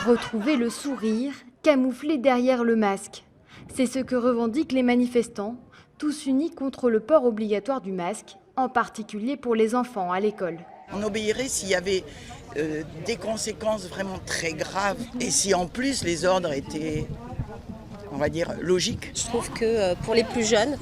Retrouver le sourire camouflé derrière le masque. C'est ce que revendiquent les manifestants, tous unis contre le port obligatoire du masque, en particulier pour les enfants à l'école. On obéirait s'il y avait des conséquences vraiment très graves et si en plus les ordres étaient, on va dire, logiques. Je trouve que pour les plus jeunes,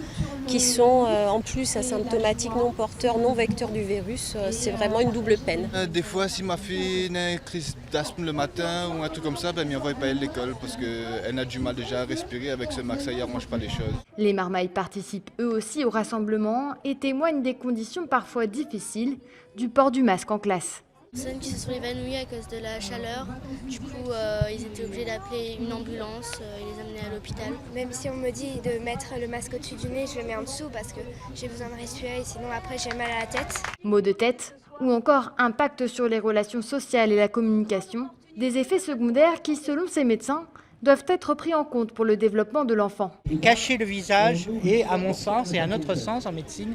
qui sont en plus asymptomatiques, non porteurs, non vecteurs du virus, c'est vraiment une double peine. Des fois, si ma fille a une crise d'asthme le matin ou un truc comme ça, elle ne m'envoie pas à l'école parce qu'elle a du mal déjà à respirer avec ce masque, ça y arrange pas les choses. Les marmailles participent eux aussi au rassemblement et témoignent des conditions parfois difficiles du port du masque en classe. Personnes qui se sont évanouies à cause de la chaleur. Du coup, ils étaient obligés d'appeler une ambulance et les amener à l'hôpital. Même si on me dit de mettre le masque au-dessus du nez, je le mets en dessous parce que j'ai besoin de respirer, sinon après j'ai mal à la tête. Maux de tête ou encore impact sur les relations sociales et la communication, des effets secondaires qui, selon ces médecins, doivent être pris en compte pour le développement de l'enfant. Cacher le visage est, à mon sens et à notre sens en médecine,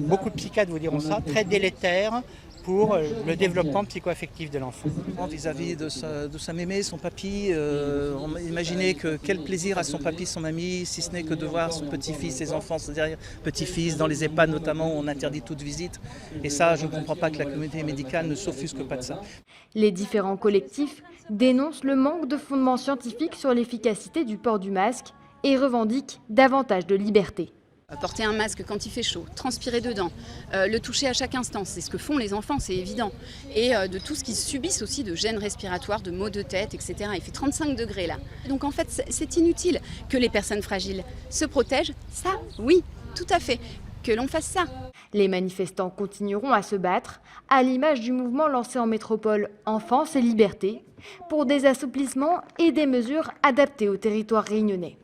beaucoup de psychiatres vous diront ça, très délétère pour le développement psycho-affectif de l'enfant. Vis-à-vis de sa mémé, son papy, on imaginait que quel plaisir a son papy, son mamie, si ce n'est que de voir son petit-fils, ses enfants, c'est-à-dire petit-fils, dans les EHPAD notamment, où on interdit toute visite. Et ça, je ne comprends pas que la communauté médicale ne s'offusque pas de ça. Les différents collectifs dénoncent le manque de fondements scientifiques sur l'efficacité du port du masque et revendiquent davantage de liberté. Porter un masque quand il fait chaud, transpirer dedans, le toucher à chaque instant, c'est ce que font les enfants, c'est évident. Et de tout ce qu'ils subissent aussi de gênes respiratoires, de maux de tête, etc. Il fait 35 degrés là. Donc en fait, c'est inutile que les personnes fragiles se protègent. Ça, oui, tout à fait, que l'on fasse ça. Les manifestants continueront à se battre, à l'image du mouvement lancé en métropole Enfance et Liberté, pour des assouplissements et des mesures adaptées au territoire réunionnais.